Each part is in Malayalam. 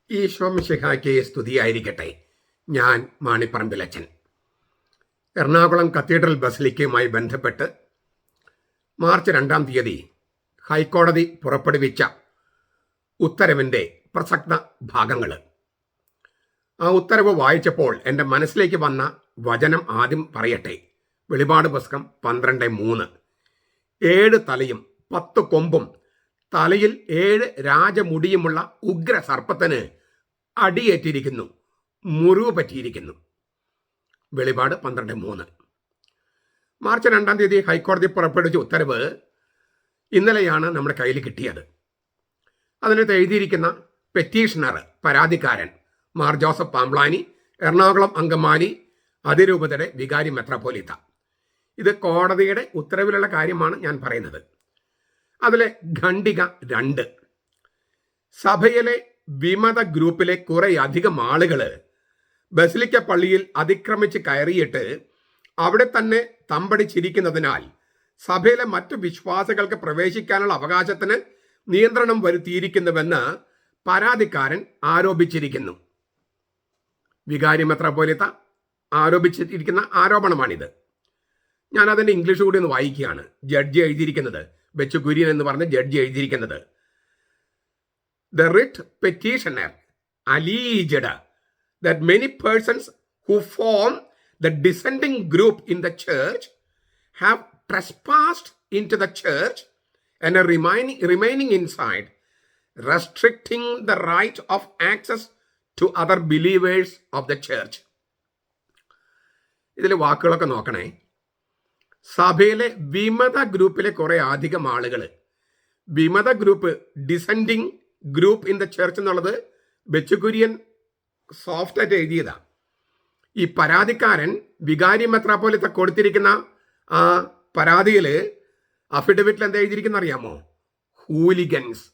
ഈശോ മിശിഹായ്ക്ക് സ്തുതിയായിരിക്കട്ടെ. ഞാൻ മാണിപ്പറമ്പിലച്ചൻ. എറണാകുളം കത്തീഡ്രൽ ബസിലിക്കയുമായി ബന്ധപ്പെട്ട് മാർച്ച് 2-ാം തീയതി ഹൈക്കോടതി പുറപ്പെടുവിച്ച ഉത്തരവിൻ്റെ പ്രസക്ത ഭാഗങ്ങൾ. ആ ഉത്തരവ് വായിച്ചപ്പോൾ എൻ്റെ മനസ്സിലേക്ക് വന്ന വചനം ആദ്യം പറയട്ടെ. വെളിപാട് പുസ്തകം 12:3. 7 തലയും 10 കൊമ്പും തലയിൽ 7 രാജമുടിയുമുള്ള ഉഗ്ര സർപ്പത്തിന് അടിയേറ്റിരിക്കുന്നു, മുറിവ് പറ്റിയിരിക്കുന്നു. വെളിപാട് 12:3. മാർച്ച് 2-ാം തീയതി ഹൈക്കോടതി പുറപ്പെടുവിച്ച ഉത്തരവ് ഇന്നലെയാണ് നമ്മുടെ കയ്യിൽ കിട്ടിയത്. അതിനകത്ത് എഴുതിയിരിക്കുന്ന പെറ്റീഷണർ, പരാതിക്കാരൻ മാർ ജോസഫ് പാംബ്ലാനി, എറണാകുളം അങ്കമാലി അതിരൂപതയുടെ വികാരി മെത്രാപ്പോലീത്ത. ഇത് കോടതിയുടെ ഉത്തരവിലുള്ള കാര്യമാണ് ഞാൻ പറയുന്നത്. അതിലെ ഖണ്ഡിക 2. സഭയിലെ വിമത ഗ്രൂപ്പിലെ കുറേയധികം ആളുകൾ ബസിലിക്ക പള്ളിയിൽ അതിക്രമിച്ച് കയറിയിട്ട് അവിടെ തന്നെ തമ്പടിച്ചിരിക്കുന്നതിനാൽ സഭയിലെ മറ്റു വിശ്വാസികൾക്ക് പ്രവേശിക്കാനുള്ള അവകാശത്തിന് നിയന്ത്രണം വരുത്തിയിരിക്കുന്നുവെന്ന് പരാതിക്കാരൻ ആരോപിച്ചിരിക്കുന്നു. വികാരി മെത്രാപ്പോലീത്ത ആരോപിച്ചിരിക്കുന്ന ആരോപണമാണിത്. ഞാൻ അതിൻ്റെ ഇംഗ്ലീഷ് കൂടി ഒന്ന് വായിക്കുകയാണ്. ജഡ്ജി എഴുതിയിരിക്കുന്നത്, ബെച്ചു കുര്യൻ എന്ന് പറഞ്ഞ ജഡ്ജി എഴുതിയിരിക്കുന്നത്, The writ petitioner alleged that many persons who form the dissenting group in the church have trespassed into the church and are remaining inside, restricting the right of access to other believers of the church. ഇതിലെ വാക്കുകളൊക്കെ നോക്കണേ. സഭയിലെ വിമത ഗ്രൂപ്പിലെ കുറെ അധികം ആളുകൾ, വിമത group, descending group in the church എന്നുള്ളത് ബെച്ചുകുര്യൻ സോഫ്റ്റായിട്ട് എഴുതിയതാണ്. ഈ പരാതിക്കാരൻ വികാരി മെത്രാപ്പോലീത്ത കൊടുത്തിരിക്കുന്ന ആ പരാതിയിൽ അഫിഡവിറ്റിൽ എന്താ എഴുതിയിരിക്കുന്ന അറിയാമോ? ഹൂലിഗൻസ്.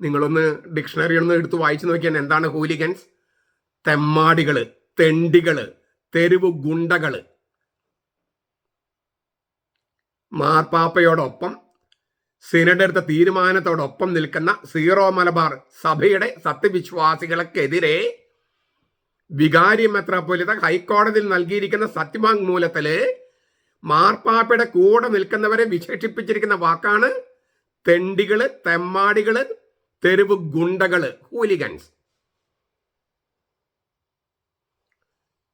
നിങ്ങളൊന്ന് ഡിക്ഷണറി ഒന്ന് എടുത്ത് വായിച്ചു നോക്കിയാൽ എന്താണ് ഹൂലിഗൻസ്? തെമ്മാടികൾ, തെണ്ടികൾ, തെരുവ് ഗുണ്ടകൾ. മാർപ്പാപ്പയോടൊപ്പം സിനഡ് എടുത്ത തീരുമാനത്തോടൊപ്പം നിൽക്കുന്ന സീറോ മലബാർ സഭയുടെ സത്യവിശ്വാസികൾക്കെതിരെ വികാരി മെത്രാപ്പോലീത്ത ഹൈക്കോടതിയിൽ നൽകിയിരിക്കുന്ന സത്യവാങ്മൂലത്തില് മാർപ്പാപ്പയുടെ കൂടെ നിൽക്കുന്നവരെ വിശേഷിപ്പിച്ചിരിക്കുന്ന വാക്കാണ് തെണ്ടികള്, തെമ്മാടികള്, തെരുവ് ഗുണ്ടകള്, ഹൂലിഗൻസ്.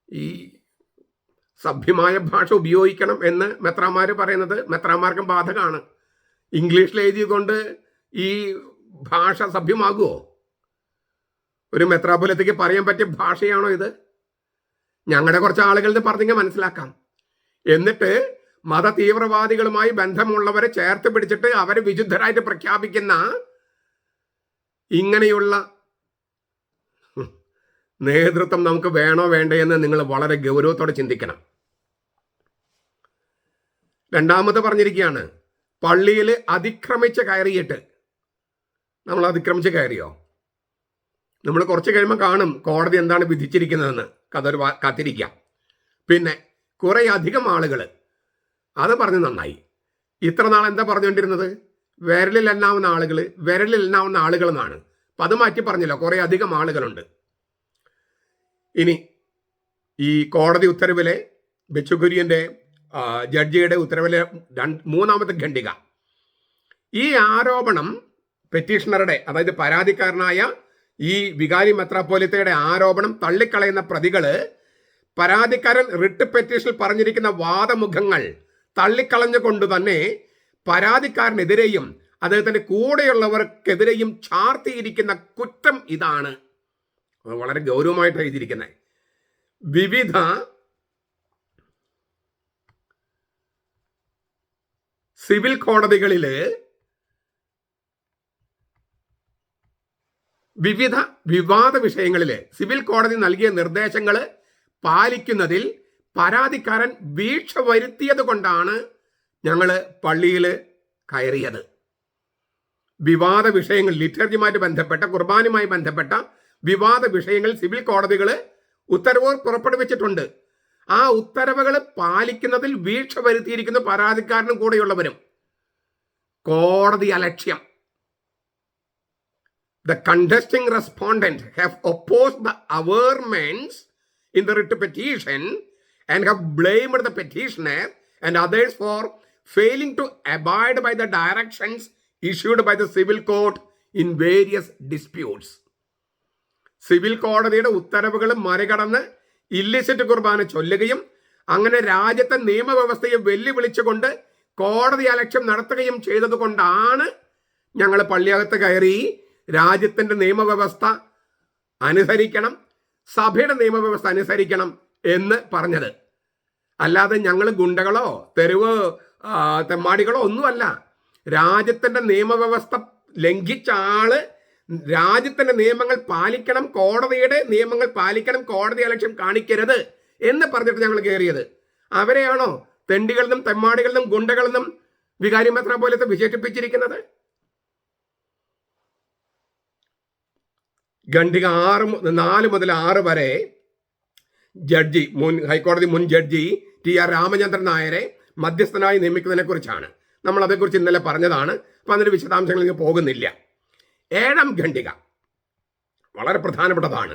ഈ സഭ്യമായ ഭാഷ ഉപയോഗിക്കണം എന്ന് മെത്രാമാർ പറയുന്നത് മെത്രാമാർക്കും ബാധകമാണ്. ഇംഗ്ലീഷിൽ എഴുതിക്കൊണ്ട് ഈ ഭാഷ സഭ്യമാകുമോ? ഒരു മെത്രാപ്പോലീത്തയ്ക്ക് പറയാൻ പറ്റിയ ഭാഷയാണോ ഇത്? ഞങ്ങളുടെ കുറച്ച് ആളുകളുടെ പറഞ്ഞെങ്കിൽ മനസ്സിലാക്കാം. എന്നിട്ട് മത തീവ്രവാദികളുമായി ബന്ധമുള്ളവരെ ചേർത്ത് പിടിച്ചിട്ട് അവരെ വിശുദ്ധരായിട്ട് പ്രഖ്യാപിക്കുന്ന ഇങ്ങനെയുള്ള നേതൃത്വം നമുക്ക് വേണോ വേണ്ടേ എന്ന് നിങ്ങൾ വളരെ ഗൗരവത്തോടെ ചിന്തിക്കണം. രണ്ടാമത് പറഞ്ഞിരിക്കുകയാണ്, പള്ളിയിൽ അതിക്രമിച്ച് കയറിയിട്ട്. നമ്മൾ അതിക്രമിച്ച് കയറിയോ? നമ്മൾ കുറച്ച് കഴിയുമ്പോൾ കാണും കോടതി എന്താണ് വിധിച്ചിരിക്കുന്നതെന്ന്. കഥ കാത്തിരിക്കാം. പിന്നെ കുറേ അധികം ആളുകൾ, അത് പറഞ്ഞ് നന്നായി. ഇത്ര നാൾ എന്താ പറഞ്ഞുകൊണ്ടിരുന്നത്? വിരലിൽ എണ്ണാവുന്ന ആളുകൾ എന്നാണ്. അപ്പം അത് മാറ്റി പറഞ്ഞല്ലോ, കുറേ അധികം ആളുകളുണ്ട്. ഇനി ഈ കോടതി ഉത്തരവിലെ ബെച്ചുകുര്യൻ്റെ ജഡ്ജിയുടെ ഉത്തരവിലെ 3-ാമത്തെ ഖണ്ഡിക, ഈ ആരോപണം പെറ്റീഷണറുടെ, അതായത് പരാതിക്കാരനായ ഈ വികാരി മെത്രാപ്പോലീത്തയുടെ ആരോപണം തള്ളിക്കളയുന്ന പ്രതികള് പരാതിക്കാരൻ റിട്ട് പെറ്റീഷനിൽ പറഞ്ഞിരിക്കുന്ന വാദമുഖങ്ങൾ തള്ളിക്കളഞ്ഞുകൊണ്ട് തന്നെ പരാതിക്കാരനെതിരെയും അദ്ദേഹത്തിന്റെ കൂടെയുള്ളവർക്കെതിരെയും ചാർത്തിയിരിക്കുന്ന കുറ്റം ഇതാണ്. വളരെ ഗൗരവമായിട്ട് എഴുതിയിരിക്കുന്നത്. വിവിധ സിവിൽ കോടതികളില് വിവിധ വിവാദ വിഷയങ്ങളില് സിവിൽ കോടതി നൽകിയ നിർദ്ദേശങ്ങൾ പാലിക്കുന്നതിൽ പരാതിക്കാരൻ വീഴ്ച വരുത്തിയത് കൊണ്ടാണ് ഞങ്ങൾ പള്ളിയിൽ കയറിയത്. വിവാദ വിഷയങ്ങൾ, ലിറ്റർജിയുമായി ബന്ധപ്പെട്ട, കുർബാനുമായി ബന്ധപ്പെട്ട വിവാദ വിഷയങ്ങൾ സിവിൽ കോടതികൾ ഉത്തരവുകൾ പുറപ്പെടുവിച്ചിട്ടുണ്ട്. ആ ഉത്തരവുകൾ പാലിക്കുന്നതിൽ വീഴ്ച വരുത്തിയിരിക്കുന്ന പരാതിക്കാരനും കൂടെയുള്ളവരും. കോടതി അലക്ഷ്യം. the contesting respondent have opposed the averments in the writ petition and have blamed the petitioner and others for failing to abide by the directions issued by the civil court in various disputes. Civil കോടതിയുടെ ഉത്തരവുകൾ മറികടന്ന് ഇല്ലിസിറ്റ് കുർബാന ചൊല്ലുകയും അങ്ങനെ രാജ്യത്തെ നിയമവ്യവസ്ഥയെ വെല്ലുവിളിച്ചുകൊണ്ട് കോടതി അലക്ഷ്യം നടത്തുകയും ചെയ്തതുകൊണ്ടാണ് ഞങ്ങൾ പള്ളിയകത്ത് കയറി രാജ്യത്തിന്റെ നിയമവ്യവസ്ഥ അനുസരിക്കണം, സഭയുടെ നിയമവ്യവസ്ഥ അനുസരിക്കണം എന്ന് പറഞ്ഞത്. അല്ലാതെ ഞങ്ങൾ ഗുണ്ടകളോ തെരുവ് തെമ്മാടികളോ ഒന്നുമല്ല. രാജ്യത്തിന്റെ നിയമവ്യവസ്ഥ ലംഘിച്ച ആള് രാജ്യത്തിന്റെ നിയമങ്ങൾ പാലിക്കണം, കോടതിയുടെ നിയമങ്ങൾ പാലിക്കണം, കോടതി അലക്ഷ്യം കാണിക്കരുത് എന്ന് പറഞ്ഞിട്ട് ഞങ്ങൾ കയറിയത്. അവരെയാണോ തെണ്ടികളിലും തെമ്മാടികളിലും ഗുണ്ടകളിലും വികാരി മെത്രാപ്പോലീത്ത വിശേഷിപ്പിച്ചിരിക്കുന്നത്? ഖണ്ഡിക 4 മുതൽ 6 വരെ ജഡ്ജി ഹൈക്കോടതി മുൻ ജഡ്ജി TR രാമചന്ദ്രൻ നായരെ മധ്യസ്ഥനായി നിയമിക്കുന്നതിനെ കുറിച്ചാണ്. നമ്മൾ അതേക്കുറിച്ച് ഇന്നലെ പറഞ്ഞതാണ്. അപ്പം അതിൻ്റെ വിശദാംശങ്ങളിലേക്ക് പോകുന്നില്ല. 7ാം ഖണ്ഡിക വളരെ പ്രധാനപ്പെട്ടതാണ്.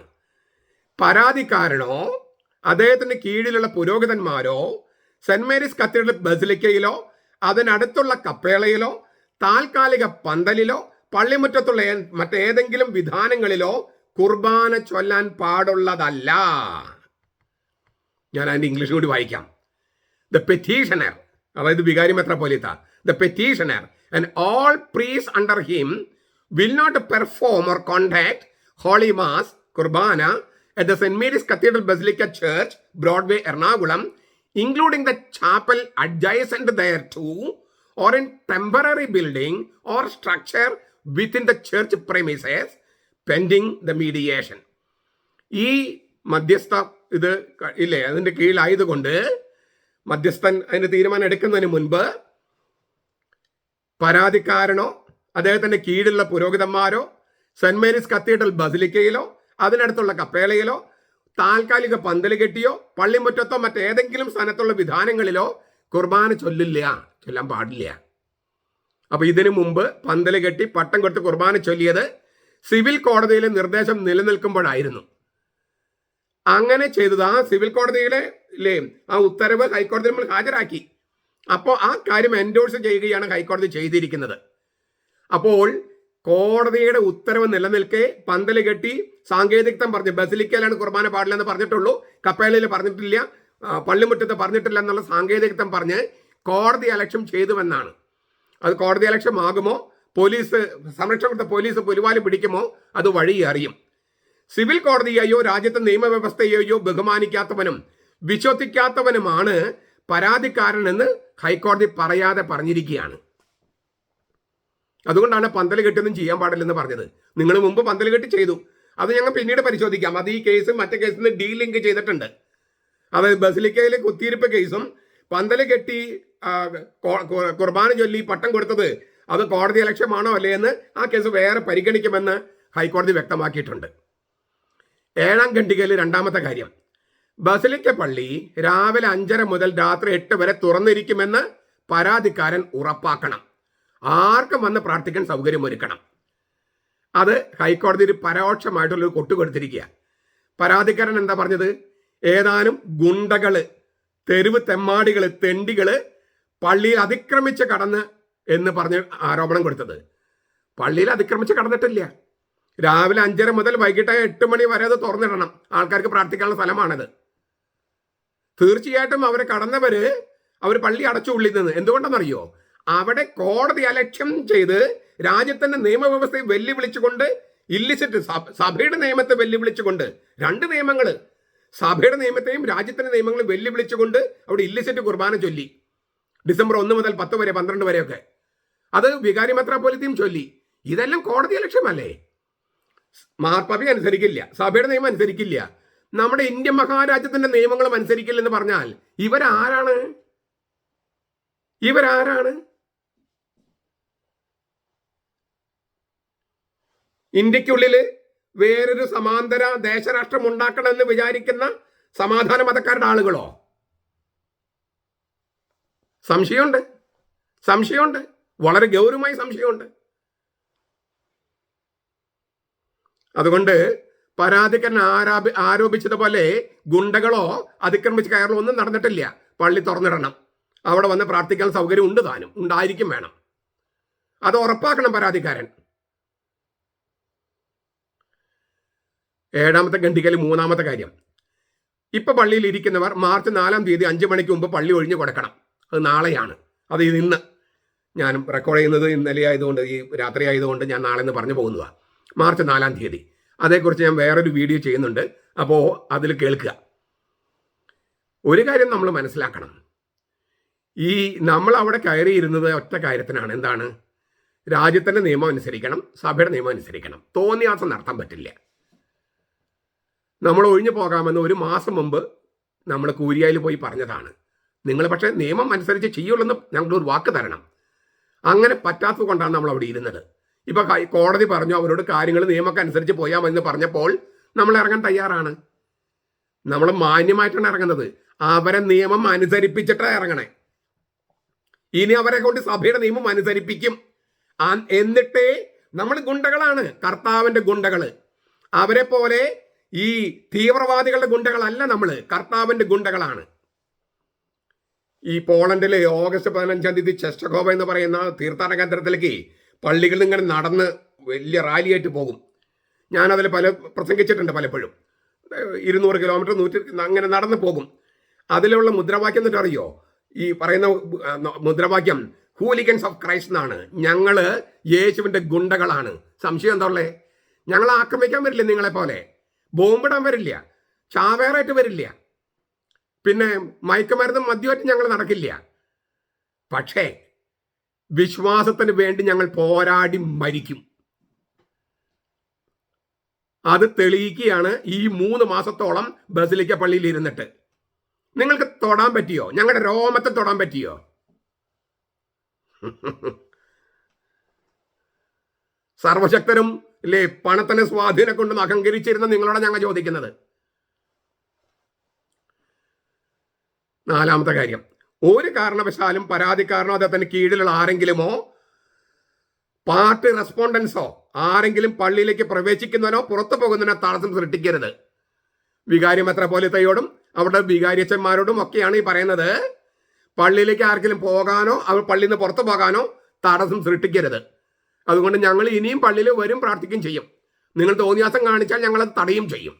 പരാതിക്കാരനോ അദ്ദേഹത്തിന് കീഴിലുള്ള പുരോഹിതന്മാരോ സെന്റ് മേരീസ് കത്തീഡ്രൽ ബസിലിക്കയിലോ അതിനടുത്തുള്ള കപ്പേളയിലോ താൽക്കാലിക പന്തലിലോ പള്ളിമുറ്റത്തുള്ള മറ്റേതെങ്കിലും വിധാനങ്ങളിലോ കുർബാന ചൊല്ലാൻ പാടുള്ളതല്ല. ഞാൻ അതിൻ്റെ ഇംഗ്ലീഷ് കൂടി വായിക്കാം. ദ പെറ്റീഷണർ, അതായത് വികാരി മെത്രാപ്പോലീത്ത, the petitioner and all priest under him will not perform or conduct holy mass kurbana at the St. Mary's Cathedral Basilica Church, Broadway, Ernakulam, including the chapel adjacent thereto, or in temporary building or structure within the church premises, pending the mediation. ഈ മധ്യസ്ഥ ഇത് ഇല്ലേ, അതിൻ്റെ കീഴിലായതുകൊണ്ട് മധ്യസ്ഥൻ അതിൻ്റെ തീരുമാനം എടുക്കുന്നതിന് മുൻപ് പരാതിക്കാരനോ അദ്ദേഹത്തിന്റെ കീഴിലുള്ള പുരോഹിതന്മാരോ സെന്റ് മേരീസ് കത്തീഡ്രൽ ബസിലിക്കയിലോ അതിനടുത്തുള്ള കപ്പേളയിലോ താൽക്കാലിക പന്തൽ കെട്ടിയോ പള്ളിമുറ്റത്തോ മറ്റേതെങ്കിലും സ്ഥലത്തുള്ള വിധാനങ്ങളിലോ കുർബാന ചൊല്ലാൻ പാടില്ല. അപ്പൊ ഇതിനു മുമ്പ് പന്തൽ കെട്ടി പട്ടം കൊടുത്ത് കുർബാന ചൊല്ലിയത് സിവിൽ കോടതിയിലെ നിർദ്ദേശം നിലനിൽക്കുമ്പോഴായിരുന്നു. അങ്ങനെ ചെയ്തത് ആ സിവിൽ കോടതിയിലെ ആ ഉത്തരവ് ഹൈക്കോടതി നമ്മൾ ഹാജരാക്കി. അപ്പോൾ ആ കാര്യം എൻഡോഴ്സ് ചെയ്യുകയാണ് ഹൈക്കോടതി ചെയ്തിരിക്കുന്നത്. അപ്പോൾ കോടതിയുടെ ഉത്തരവ് നിലനിൽക്കെ പന്തൽ കെട്ടി സാങ്കേതികത്വം പറഞ്ഞ് ബസിലിക്കയിലാണ് കുർബാന പാടില്ല എന്ന് പറഞ്ഞിട്ടുള്ളൂ, കപ്പേളയിൽ പറഞ്ഞിട്ടില്ല, പള്ളിമുറ്റത്ത് പറഞ്ഞിട്ടില്ല എന്നുള്ള സാങ്കേതികത്വം പറഞ്ഞ് കോടതി അലക്ഷ്യം ചെയ്തുവെന്നാണ്. അത് കോടതി അലക്ഷ്യമാകുമോ, പോലീസ് സംരക്ഷണം കൊടുത്ത പോലീസ് പുലിവാലി പിടിക്കുമോ, അത് വഴി അറിയും. സിവിൽ കോടതിയെയോ രാജ്യത്തെ നിയമവ്യവസ്ഥയെയോ ബഹുമാനിക്കാത്തവനും വിശ്വസിക്കാത്തവനുമാണ് പരാതിക്കാരൻ എന്ന് ഹൈക്കോടതി പറയാതെ പറഞ്ഞിരിക്കുകയാണ്. അതുകൊണ്ടാണ് പന്തൽ കെട്ടൊന്നും ചെയ്യാൻ പാടില്ലെന്ന് പറഞ്ഞത്. നിങ്ങൾ മുമ്പ് പന്തൽ കെട്ടി ചെയ്തു, അത് ഞങ്ങൾ പിന്നീട് പരിശോധിക്കാം. അത് ഈ കേസും മറ്റേ കേസിൽ നിന്ന് ഡീലിങ്ക് ചെയ്തിട്ടുണ്ട്. അതായത് ബസിലിക്കയിലെ കുത്തിയിരിപ്പ് കേസും പന്തൽ കെട്ടി കുർബാന ചൊല്ലി പട്ടം കൊടുത്തത് അത് കോടതി അലക്ഷ്യമാണോ അല്ലേ എന്ന് ആ കേസ് വേറെ പരിഗണിക്കുമെന്ന് ഹൈക്കോടതി വ്യക്തമാക്കിയിട്ടുണ്ട്. 7ാം ഖണ്ഡികയിൽ 2ാമത്തെ കാര്യം, ബസിലിക്ക പള്ളി രാവിലെ 5:30 മുതൽ രാത്രി 8 വരെ തുറന്നിരിക്കുമെന്ന് പരാതിക്കാരൻ ഉറപ്പാക്കണം. ആർക്കും വന്ന് പ്രാർത്ഥിക്കാൻ സൗകര്യമൊരുക്കണം. അത് ഹൈക്കോടതി ഒരു പരോക്ഷമായിട്ടുള്ളൊരു കൊട്ടു കൊടുത്തിരിക്കുക. പരാതിക്കാരൻ എന്താ പറഞ്ഞത്? ഏതാനും ഗുണ്ടകള്, തെരുവ് തെമ്മാടികള്, തെണ്ടികള് പള്ളിയിൽ അതിക്രമിച്ച് കടന്ന് എന്ന് പറഞ്ഞ് ആരോപണം കൊടുത്തത്. പള്ളിയിൽ അതിക്രമിച്ച് കടന്നിട്ടില്ല. രാവിലെ 5:30 മുതൽ വൈകിട്ട് 8 മണി വരെ അത് തുറന്നിടണം. ആൾക്കാർക്ക് പ്രാർത്ഥിക്കാനുള്ള സ്ഥലമാണത്. തീർച്ചയായിട്ടും അവരെ കടന്നവര് അവർ പള്ളി അടച്ചു ഉള്ളിൽ നിന്ന്. എന്തുകൊണ്ടെന്നറിയോ? അവിടെ കോടതി അലക്ഷ്യം ചെയ്ത് രാജ്യത്തിന്റെ നിയമവ്യവസ്ഥയെ വെല്ലുവിളിച്ചുകൊണ്ട് ഇല്ലിസിറ്റ് സഭയുടെ നിയമത്തെ വെല്ലുവിളിച്ചുകൊണ്ട് 2 നിയമങ്ങൾ, സഭയുടെ നിയമത്തെയും രാജ്യത്തിന്റെ നിയമങ്ങളും വെല്ലുവിളിച്ചുകൊണ്ട് അവിടെ ഇല്ലിസിറ്റ് കുർബാന ചൊല്ലി. ഡിസംബർ 1 മുതൽ 10 വരെ 12 വരെയൊക്കെ അത് വികാരി മെത്രാപ്പോലീത്തയും ചൊല്ലി. ഇതെല്ലാം കോടതി അലക്ഷ്യമല്ലേ? മാർപ്പാപ്പ അനുസരിക്കില്ല, സഭയുടെ നിയമം അനുസരിക്കില്ല, നമ്മുടെ ഇന്ത്യൻ മഹാരാജ്യത്തിന്റെ നിയമങ്ങളും അനുസരിക്കില്ലെന്ന് പറഞ്ഞാൽ ഇവരാരാണ്? ഇന്ത്യക്കുള്ളിൽ വേറൊരു സമാന്തര ദേശരാഷ്ട്രം ഉണ്ടാക്കണമെന്ന് വിചാരിക്കുന്ന സമാധാന മതക്കാരുടെ ആളുകളോ? സംശയമുണ്ട്, വളരെ ഗൗരവമായ സംശയമുണ്ട്. അതുകൊണ്ട് പരാതിക്കാരൻ ആരോപിച്ചതുപോലെ ഗുണ്ടകളോ അതിക്രമിച്ച് കയറലോ ഒന്നും നടന്നിട്ടില്ല. പള്ളി തുറന്നിടണം, അവിടെ വന്ന് പ്രാർത്ഥിക്കാൻ സൗകര്യം ഉണ്ട്, താനും ഉണ്ടായിരിക്കും വേണം. അത് ഉറപ്പാക്കണം പരാതിക്കാരൻ. ഏഴാമത്തെ ഖണ്ഡികയിൽ മൂന്നാമത്തെ കാര്യം, ഇപ്പൊ പള്ളിയിൽ ഇരിക്കുന്നവർ മാർച്ച് 4-ാം തീയതി 5 മണിക്ക് മുമ്പ് പള്ളി ഒഴിഞ്ഞു കൊടുക്കണം. അത് നാളെയാണ്. അത് ഇന്ന് ഞാൻ റെക്കോർഡ് ചെയ്യുന്നത് ഇന്നലെ ആയതുകൊണ്ട്, ഈ രാത്രി ആയതുകൊണ്ട് ഞാൻ നാളെ എന്ന് പറഞ്ഞു പോകുന്നതാണ്. മാർച്ച് 4-ാം തീയതി. അതേക്കുറിച്ച് ഞാൻ വേറൊരു വീഡിയോ ചെയ്യുന്നുണ്ട്, അപ്പോൾ അതിൽ കേൾക്കുക. ഒരു കാര്യം നമ്മൾ മനസ്സിലാക്കണം, ഈ നമ്മൾ അവിടെ കയറിയിരുന്നത് ഒറ്റ കാര്യത്തിനാണ്. എന്താണ്? രാജ്യത്തിൻ്റെ നിയമം അനുസരിക്കണം, സഭയുടെ നിയമം അനുസരിക്കണം. തോന്നിയാസം നടത്താൻ പറ്റില്ല. നമ്മൾ ഒഴിഞ്ഞു പോകാമെന്ന് 1 മാസം മുമ്പ് നമ്മൾ കൂരിയായിൽ പോയി പറഞ്ഞതാണ്. നിങ്ങൾ പക്ഷേ നിയമം അനുസരിച്ച് ചെയ്യുള്ളൂ ഞങ്ങളൊരു വാക്ക് തരണം. അങ്ങനെ പറ്റാത്തത് കൊണ്ടാണ് നമ്മൾ അവിടെ ഇരുന്നത്. ഇപ്പൊ കോടതി പറഞ്ഞു അവരോട് കാര്യങ്ങൾ നിയമമൊക്കെ അനുസരിച്ച് പോയാമെന്ന് പറഞ്ഞപ്പോൾ നമ്മൾ ഇറങ്ങാൻ തയ്യാറാണ്. നമ്മൾ മാന്യമായിട്ടാണ് ഇറങ്ങുന്നത്. അവരെ നിയമം അനുസരിപ്പിച്ചിട്ടാണ് ഇറങ്ങണേ. ഇനി അവരെ കൊണ്ട് സഭയുടെ നിയമം അനുസരിപ്പിക്കും. എന്നിട്ടേ നമ്മൾ ഗുണ്ടകളാണ്, കർത്താവിന്റെ ഗുണ്ടകള്. അവരെ പോലെ ഈ തീവ്രവാദികളുടെ ഗുണ്ടകളല്ല നമ്മൾ, കർത്താവിന്റെ ഗുണ്ടകളാണ്. ഈ പോളണ്ടിലെ ഓഗസ്റ്റ് 15-ാം തീയതി ചെസ്റ്റകോവ എന്ന് പറയുന്ന തീർത്ഥാടന കേന്ദ്രത്തിലേക്ക് പള്ളികളിൽ ഇങ്ങനെ നടന്ന് വലിയ റാലിയായിട്ട് പോകും. ഞാനതിൽ പ്രസംഗിച്ചിട്ടുണ്ട് പലപ്പോഴും. 200 കിലോമീറ്റർ 100 അങ്ങനെ നടന്ന് പോകും. അതിലുള്ള മുദ്രാവാക്യം എന്നിട്ട് അറിയോ? ഈ പറയുന്ന മുദ്രാവാക്യം ഹൂലിഗൻസ് ഓഫ് ക്രൈസ്റ്റ് എന്നാണ്. ഞങ്ങള് യേശുവിന്റെ ഗുണ്ടകളാണ്. സംശയം എന്താ ഉള്ളേ? ഞങ്ങൾ ആക്രമിക്കാൻ വരില്ല, നിങ്ങളെ പോലെ ബോംബിടാൻ വരില്ല, ചാവേറായിട്ട് വരില്ല, പിന്നെ മയക്കുമരുന്നും മദ്യമായിട്ട് ഞങ്ങൾ നടക്കില്ല. പക്ഷേ വിശ്വാസത്തിന് വേണ്ടി ഞങ്ങൾ പോരാടി മരിക്കും. അത് തെളിയിക്കുകയാണ് ഈ 3 മാസത്തോളം ബസിലിക്ക പള്ളിയിൽ ഇരുന്നിട്ട്. നിങ്ങൾക്ക് തൊടാൻ പറ്റിയോ? ഞങ്ങളുടെ രോമത്തെ തൊടാൻ പറ്റിയോ? സർവശക്തരും അല്ലേ പണത്തിന് സ്വാധീനം കൊണ്ടും അഹങ്കരിച്ചിരുന്ന നിങ്ങളോട് ഞങ്ങൾ ചോദിക്കുന്നത്. 4-ാമത്തെ കാര്യം, ഒരു കാരണവശാലും പരാതിക്കാരനോ അദ്ദേഹത്തിന് കീഴിലുള്ള ആരെങ്കിലുമോ പാർട്ടി റെസ്പോണ്ടൻസോ ആരെങ്കിലും പള്ളിയിലേക്ക് പ്രവേശിക്കുന്നവനോ പുറത്തു പോകുന്നതിനോ തടസ്സം സൃഷ്ടിക്കരുത്. വികാരി മെത്രാപ്പോലീത്തയോടും അവരുടെ വികാരിയച്ചന്മാരോടും ഒക്കെയാണ് ഈ പറയുന്നത്. പള്ളിയിലേക്ക് ആർക്കെങ്കിലും പോകാനോ അവർ പള്ളിയിൽ നിന്ന് പുറത്തു പോകാനോ തടസ്സം സൃഷ്ടിക്കരുത്. അതുകൊണ്ട് ഞങ്ങൾ ഇനിയും പള്ളിയിൽ വരും, പ്രാർത്ഥിക്കുകയും ചെയ്യും. നിങ്ങൾ തോന്നിയാസം കാണിച്ചാൽ ഞങ്ങളത് തടയും ചെയ്യും.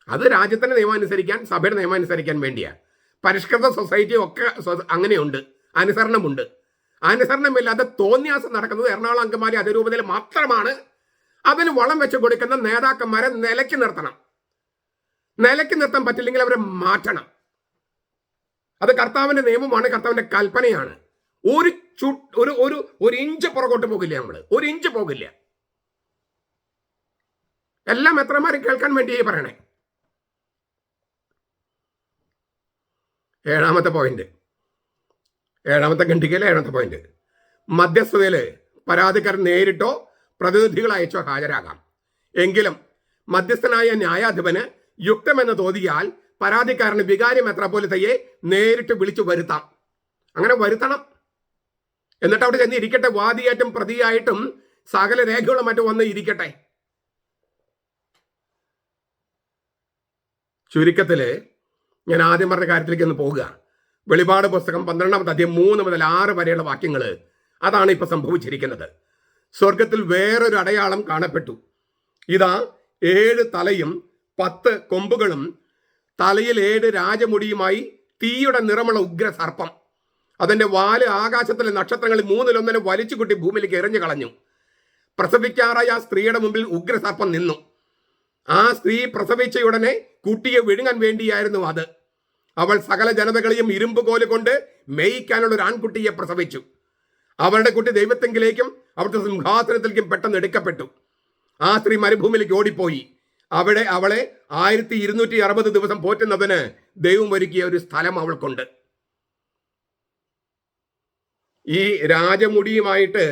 അത് രാജ്യത്തിന്റെ നിയമം അനുസരിക്കാൻ, സഭയുടെ നിയമം അനുസരിക്കാൻ വേണ്ടിയാണ്. പരിഷ്കൃത സൊസൈറ്റി ഒക്കെ അങ്ങനെയുണ്ട്, അനുസരണമുണ്ട്. അനുസരണമില്ലാതെ തോന്നിയാസം നടക്കുന്നത് എറണാകുളം അങ്കമാലി അതിരൂപതയിൽ മാത്രമാണ്. അതിന് വളം വെച്ച് കൊടുക്കുന്ന നേതാക്കന്മാരെ നിലയ്ക്ക് നിർത്തണം. നിലയ്ക്ക് നിർത്താൻ പറ്റില്ലെങ്കിൽ അവരെ മാറ്റണം. അത് കർത്താവിന്റെ നിയമമാണ്, കർത്താവിന്റെ കൽപ്പനയാണ്. ഒരു ഇഞ്ച് പുറകോട്ട് പോകില്ല നമ്മൾ, 1 ഇഞ്ച് പോകില്ല. എല്ലാം എത്രമാരും കേൾക്കാൻ വേണ്ടിയേ പറയണേ. 7-ാമത്തെ പോയിന്റ്, 7-ാമത്തെ ഖണ്ഡികയിലെ 7-ാമത്തെ പോയിന്റ്, മധ്യസ്ഥതയില് പരാതിക്കാരൻ നേരിട്ടോ പ്രതിനിധികൾ അയച്ചോ ഹാജരാകാം. എങ്കിലും മധ്യസ്ഥനായ ന്യായാധിപന് യുക്തമെന്ന് തോന്നിയാൽ പരാതിക്കാരന് വികാരി മെത്രാപ്പോലീത്തയെ നേരിട്ട് വിളിച്ചു വരുത്താം. അങ്ങനെ വരുത്തണം. എന്നിട്ട് അവിടെ ചെന്ന് ഇരിക്കട്ടെ. വാദിയായിട്ടും പ്രതിയായിട്ടും സകല രേഖകളും മറ്റും വന്ന് ഇരിക്കട്ടെ. ചുരുക്കത്തില് ഞാൻ ആദ്യം പറഞ്ഞ കാര്യത്തിലേക്ക് ഒന്ന് പോവുക. വെളിപാട് പുസ്തകം 12-ാമത്തെ അധ്യായം 3 മുതൽ 6 വരെയുള്ള വാക്യങ്ങൾ, അതാണ് ഇപ്പൊ സംഭവിച്ചിരിക്കുന്നത്. സ്വർഗത്തിൽ വേറൊരു അടയാളം കാണപ്പെട്ടു. ഇതാ 7 തലയും 10 കൊമ്പുകളും തലയിൽ 7 രാജമുടിയുമായി തീയുടെ നിറമുള്ള ഉഗ്ര സർപ്പം. അതിന്റെ വാല് ആകാശത്തിലെ നക്ഷത്രങ്ങളിൽ 3-1 വലിച്ചുകുട്ടി ഭൂമിയിലേക്ക് എറിഞ്ഞു കളഞ്ഞു. പ്രസവിക്കാറായ ആ സ്ത്രീയുടെ മുമ്പിൽ ഉഗ്രസർപ്പം നിന്നു. ആ സ്ത്രീ പ്രസവിച്ചയുടനെ കുട്ടിയെ വിഴുങ്ങാൻ വേണ്ടിയായിരുന്നു അത്. അവൾ സകല ജനതകളെയും ഇരുമ്പ് കോല് കൊണ്ട് മേയിക്കാനുള്ള ഒരു ആൺകുട്ടിയെ പ്രസവിച്ചു. അവളുടെ കുട്ടി ദൈവത്തെങ്കിലേക്കും അവിടുത്തെ സിംഹാസനത്തിലേക്കും പെട്ടെന്ന് എടുക്കപ്പെട്ടു. ആ സ്ത്രീ മരുഭൂമിയിലേക്ക് ഓടിപ്പോയി. അവിടെ അവളെ 1260 ദിവസം പോറ്റുന്നതിന് ദൈവം ഒരുക്കിയ ഒരു സ്ഥലം അവൾക്കുണ്ട്. ഈ രാജമുടിയുമായിട്ട്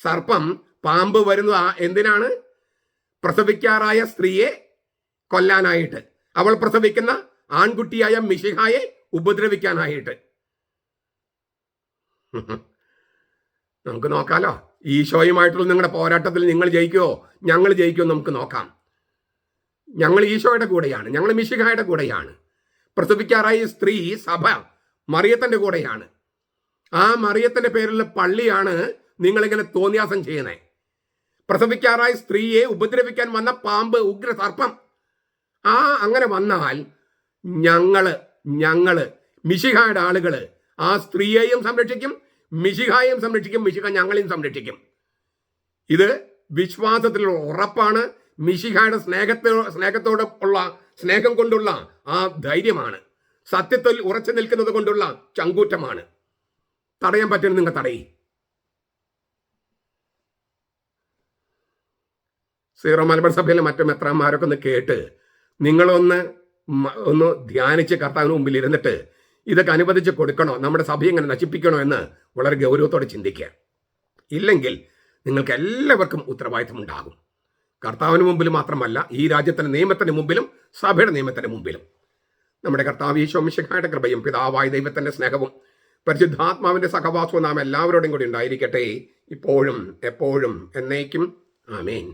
സർപ്പം, പാമ്പ് വരുന്നത് എന്തിനാണ്? പ്രസവിക്കാറായ സ്ത്രീയെ കൊല്ലാനായിട്ട്, അവൾ പ്രസവിക്കുന്ന ആൺകുട്ടിയായ മിശിഹായെ ഉപദ്രവിക്കാനായിട്ട്. നമുക്ക് നോക്കാലോ ഈശോയുമായിട്ടുള്ള നിങ്ങളുടെ പോരാട്ടത്തിൽ നിങ്ങൾ ജയിക്കുമോ, ഞങ്ങൾ ജയിക്കുമോ നമുക്ക് നോക്കാം. ഞങ്ങൾ ഈശോയുടെ കൂടെയാണ്, ഞങ്ങൾ മിശിഹായുടെ കൂടെയാണ്. പ്രസവിക്കാറായ സ്ത്രീ സഭ മറിയത്തിന്റെ കൂടെയാണ്. ആ മറിയത്തിന്റെ പേരിലുള്ള പള്ളിയാണ് നിങ്ങളിങ്ങനെ തോന്നിയാസം ചെയ്യുന്നത്. പ്രസവിക്കാറായ സ്ത്രീയെ ഉപദ്രവിക്കാൻ വന്ന പാമ്പ്, ഉഗ്ര സർപ്പം, അങ്ങനെ വന്നാൽ ഞങ്ങള് മിശിഹായുടെ ആളുകള് ആ സ്ത്രീയെയും സംരക്ഷിക്കും, മിശിഹായെയും സംരക്ഷിക്കും, മിശിഹ ഞങ്ങളെയും സംരക്ഷിക്കും. ഇത് വിശ്വാസത്തിലുള്ള ഉറപ്പാണ്. മിശിഹായുടെ സ്നേഹത്തോട് ഉള്ള സ്നേഹം കൊണ്ടുള്ള ആ ധൈര്യമാണ്. സത്യത്തിൽ ഉറച്ചു നിൽക്കുന്നത് കൊണ്ടുള്ള ചങ്കൂറ്റമാണ്. തടയാൻ പറ്റുന്ന നിങ്ങൾ തടയി. സീറോ മലബാർ സഭയിലെ മറ്റു മെത്രാന്മാരൊക്കെ ഒന്ന് കേട്ട് നിങ്ങളൊന്ന് ധ്യാനിച്ച് കർത്താവിന് മുമ്പിൽ ഇരുന്നിട്ട് ഇതൊക്കെ അനുവദിച്ച് കൊടുക്കണോ, നമ്മുടെ സഭയെ ഇങ്ങനെ നശിപ്പിക്കണോ എന്ന് വളരെ ഗൗരവത്തോടെ ചിന്തിക്കുക. ഇല്ലെങ്കിൽ നിങ്ങൾക്ക് എല്ലാവർക്കും ഉത്തരവാദിത്വം ഉണ്ടാകും. കർത്താവിന് മുമ്പിൽ മാത്രമല്ല, ഈ രാജ്യത്തിന്റെ നിയമത്തിന്റെ മുമ്പിലും സഭയുടെ നിയമത്തിന്റെ മുമ്പിലും. നമ്മുടെ കർത്താവ് ഈശോ മിശിഹായുടെ കൃപയും പിതാവായ ദൈവത്തിന്റെ സ്നേഹവും പരിശുദ്ധാത്മാവിന്റെ സഹവാസവും നാം എല്ലാവരോടും കൂടി ഉണ്ടായിരിക്കട്ടെ, ഇപ്പോഴും എപ്പോഴും എന്നേക്കും. ആമേൻ.